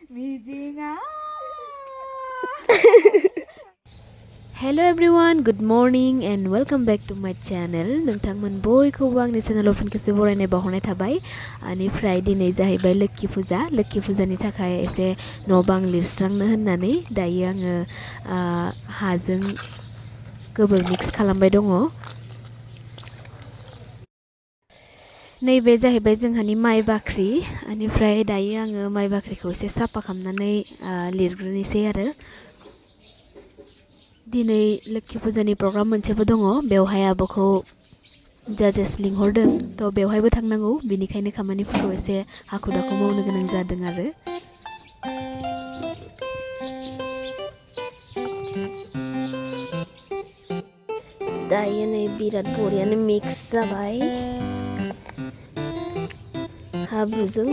Hello everyone, good morning and welcome back to my channel. नोंथांमोन बयखौबो आंनि चेनेलाव फिन खेबसे बरायनाय बावहरनाय थाबाय। बेनिफ्राय दिनै जाहैबाय लोक्षि फुजानि थाखाय एसे न' बां लिरस्रांनो होननानै दायो आङो हाजों गोबोर मिक्स खालामबाय दङ। नैबे जाहैबाय जोंहानि माइ बाख्रि। बेनिफ्राय दायो आङो माइ बाख्रिखौ एसे साफा खालामनानै लिरग्रोनोसै आरो। दिनै लोक्षि फुजानि प्रग्राम मोनसेबो दङ, बेवहाय आब'खौ जाजेस लिंहरदों, थ' बेवहायबो थांनांगौ, बेनिखायनो खामानिफोरखौ एसे हाखु दाखु मावनो गोनां जादों आरो। दायो नै बिराद बरियानो मिक्स जाबाय हाब्रुजों।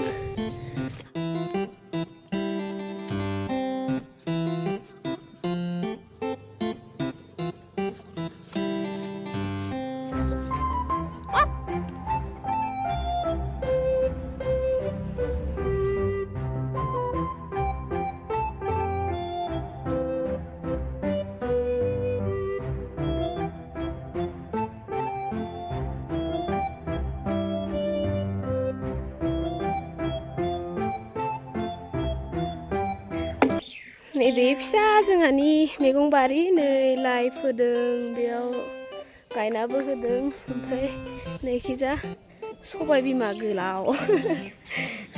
नैबे फिसा जोंहानि मैगं बारि, नै लाइ फोदों, बेयाव गायनाबो होदों, ओमफ्राय नैखिजा सबाय बिमा गोलाव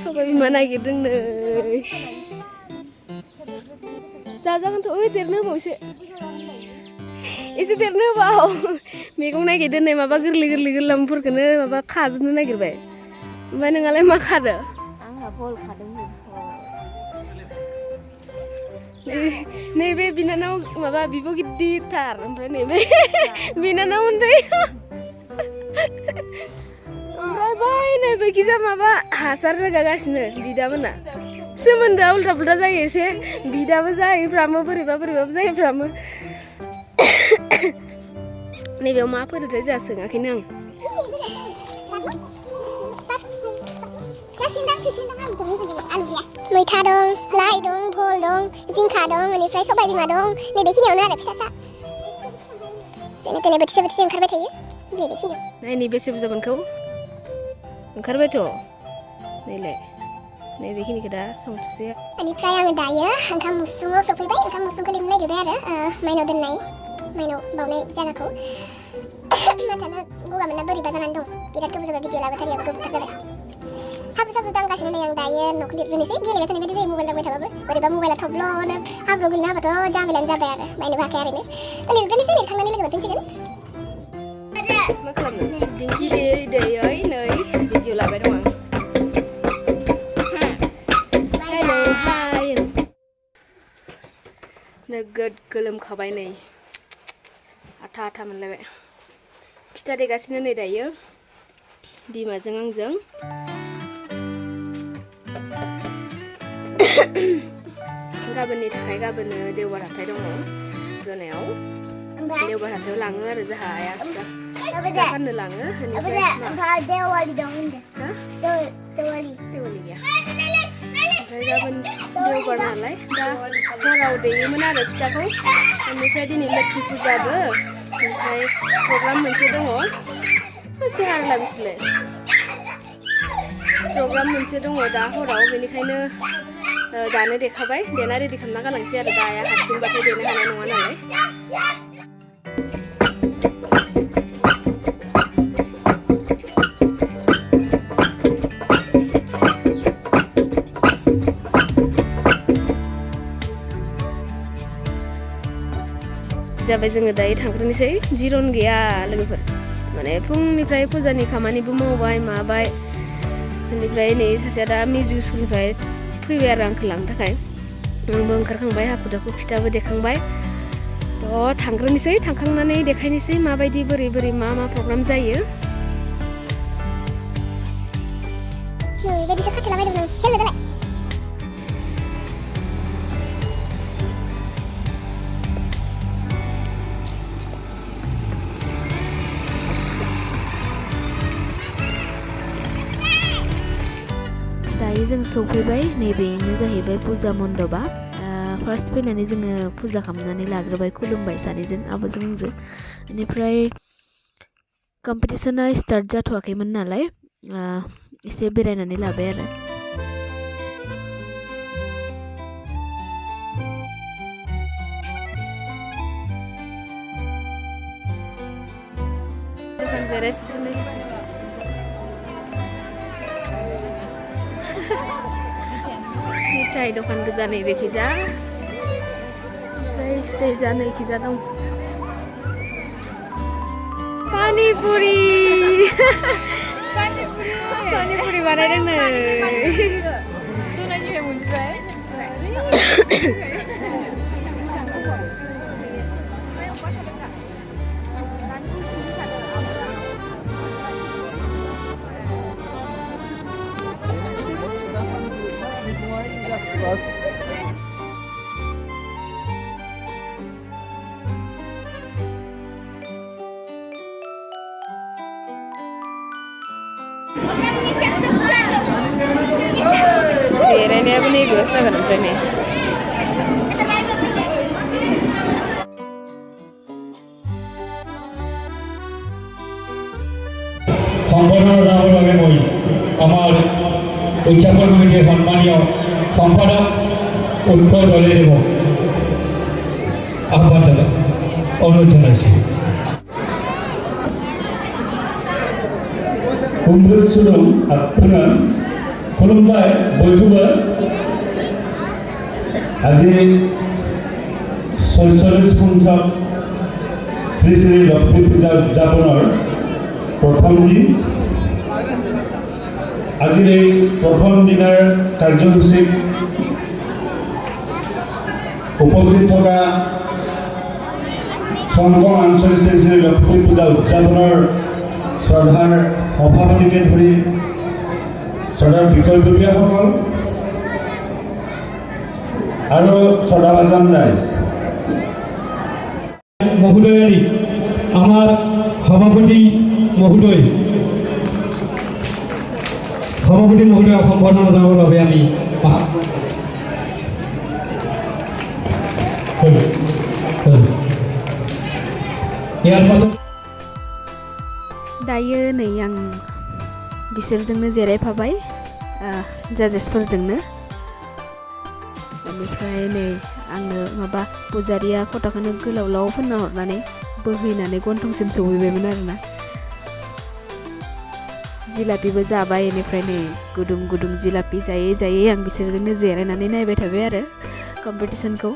सबाय बिमा नागिरदों नै। जाजागोनथ' ओइ देरनो होबाव एसे देरनो होबाव। मैगं नागिरदों नै, माबा गोरलै गोरलामफोरखौनो माबा खाजोबनो नागिरबाय। ओमफ्राय नोंहालाय मा खादो? आंहा बल खादोंमोन। नैबे बिनानाव माबा बिब' गिदिरथार, ओमफ्राय नैबे बिनानाव उन्दै। ओमफ्राय बै नैबेखिजा माबा हासार रोगागासिनो बिदामोना। सोमोन्दोआ उल्था पुल्था जायो एसे, बिदाबो जाहैफ्रामो, बोरैबाबो जाहैफ्रामो। नैबेयाव मा फोदोंथाय जोंहा सोङाखैनो आं। मैथा दं, लाइ दं, भल दं, जिंखा दं, बेनिफ्राय सबाय बिमा दं। नैबेखिनियावनो आरो फिसा फिसा जेने तेने बोथिसे ओंखारबाय थायो नैबेखिनियाव। नाय नै बेसे बुरजा मोनखौ ओंखारबायथ'। नैलाय नैबेखिनिखौ दा संसै। बेनिफ्राय आङो दायो ओंखाम उसुङाव सफैबाय। ओंखाम उसुंखौ लिरनो नागिरबाय आरो माइनाव दोननाय, माइनाव बावनाय जायगाखौ। माथाना गगा मोनना बोरैबा जानानै दं, बिराद गोबाव जाबाय भिडिअ लाबोथारियाबो गोबावथार जाबाय। हाब्रु साब्रु जांगासिनो नै आं दायो न'खौ लिरग्रोनोसै। गेलेबाय थानाय बायदि जायो मबाइल दांबाय थाबाबो, बोरैबा मबाइला थब्ल'नो हाब्रु गोलैना होबाथ' जामेलानो जाबाय आरो, बायनोबो हाखाया ओरैनो। लिरग्रोनोसै, लिरखांनानै लोगो मोनफिनसिगोन। मा खालामनो? दिंखि दैयै नै भिडिअ लाबाय दं आं। हेलौ हाय। नोगोद गोलोमखाबाय नै, आथा मोनलायबाय। फिथा देगासिनो नै दायो बिमाजों आंजों। गाबोननि थाखाय गाबोन देवबार हाथाइ दङ जनायाव। देवबार हाथायाव लाङो आरो जोंहा आइया फिथा फाननो लाङो। ओमफ्राय देवालि दं होनदों। देवालि गैया। ओमफ्राय गाबोन देवबार नालाय दा हराव देयोमोन आरो फिथाखौ। बेनिफ्राय दिनै लोक्षि फुजाबो, ओमफ्राय प्रग्राम मोनसे दङ। मोनसे हारला बिसोरलाय प्रग्राम मोनसे दङ दा हराव, बेनिखायनो दानो देखाबाय, देना रेडि खालामना गालांसै आरो। दा आइया हारसिंबाथाय देनो हानाय नङा नालाय। जाबाय जोङो दायो थांग्रोनोसै। जिरन गैया लोगोफोर, माने फुंनिफ्राय फुजानि खामानिबो मावबाय माबाय। बेनिफ्राय नै सासेया दा मिउजिक स्कुलनिफ्राय फैबाय आरो आंखौ लांनो थाखाय। आंबो ओंखारखांबाय, हाखु दाखु फिथाबो देखांबाय। थ' थांग्रोनोसै, थांखांनानै देखायनोसै माबायदि बोरै मा प्रग्राम जायो। दायो जों जों सौफैबाय नैबेनो जाहैबाय पुजा मण्डपा फार्स्ट फैनानै जोङो पुजा खालामनानै लाग्रोबाय खुलुमबाय सानैजों आब'जों आंजों बेनिफ्राय कम्पिटिशना स्टार्ट जाथ'वाखैमोन नालाय एसे बेरायनानै लाबाय आरो मिथाइ दखान गोजा नैबेखिजा ओमफ्राय स्टेजआ नैखिजा दं पानिपुरि पानिपुरि बानायदोंनो जिरायनायाबो नैबेयावसो जागोन ओमफ्राय नै সম্পাদক যাবৰ বাবে মই আমাৰ উদযাপন সমিতিৰ সন্মানীয় সম্পাদক উৎপল দলেদেৱক আহ্বান অনুৰোধ জনাইছোঁ खुलुम खुलुमबाय बयखौबो আজি 46 সংখ্যক শ্ৰী শ্ৰী লক্ষ্মী পূজা উদযাপনৰ প্ৰথম দিন আজিৰ এই প্ৰথম দিনৰ কাৰ্যসূচীত উপস্থিত থকা somkhong আঞ্চলিক শ্ৰী শ্ৰী লক্ষ্মী পূজা উদযাপনৰ শ্ৰদ্ধাৰ সভাপতিকে ধৰি শ্ৰদ্ধাৰ বিষয়ববীয়াসকল আৰু শ্ৰদ্ধাভাজন ৰাইজ মহোদয়ানী আমাৰ সভাপতি মহোদয়ক সম্বৰ্ধনা জনাবৰ বাবে আমি ইয়াৰ পাছত दायो नै आं बिसोरजोंनो जिरायफाबाय जाजेसफोरजोंनो बेनिफ्राय नै आंनो माबा पुजारिया फटाखौनो गोलाव फोनना हरनानै बोहैनानै गन्थंसिम सौहैबायमोन आरोना जिलापिबो जाबाय बेनिफ्राय नै गुदुं गुदुं जिलापि जायै जायै आं बिसोरजोंनो जिरायनानै नायबाय थाबाय आरो कम्पिटिशनखौ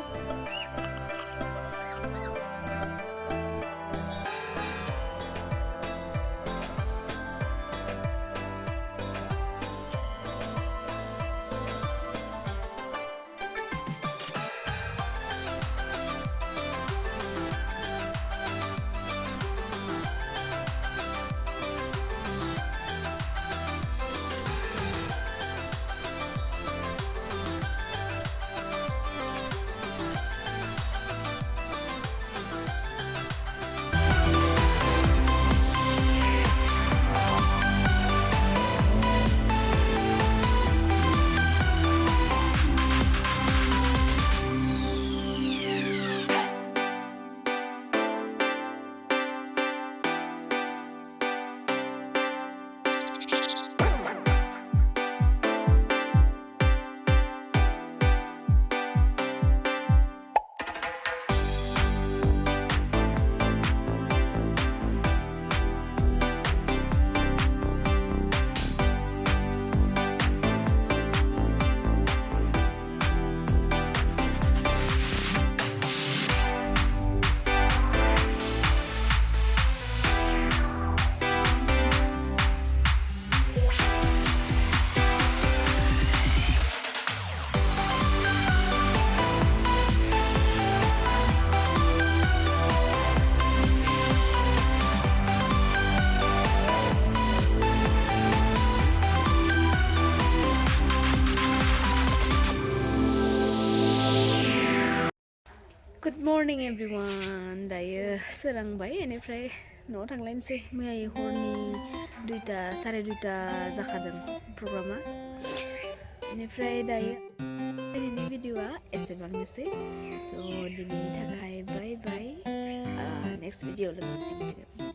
Good morning everyone. दायो सोरांबाय बेनिफ्राय न'आव थांलायनोसै मैया हरनि 2टा 2:30 जाखादों प्रग्रामा बेनिफ्राय दायो दिनैनि भिडिअआ एसेबांनोसै थ' दिनैनि थाखाय बाय बाय नेक्स्ट भिडिअ लोगो मोनसिगोन।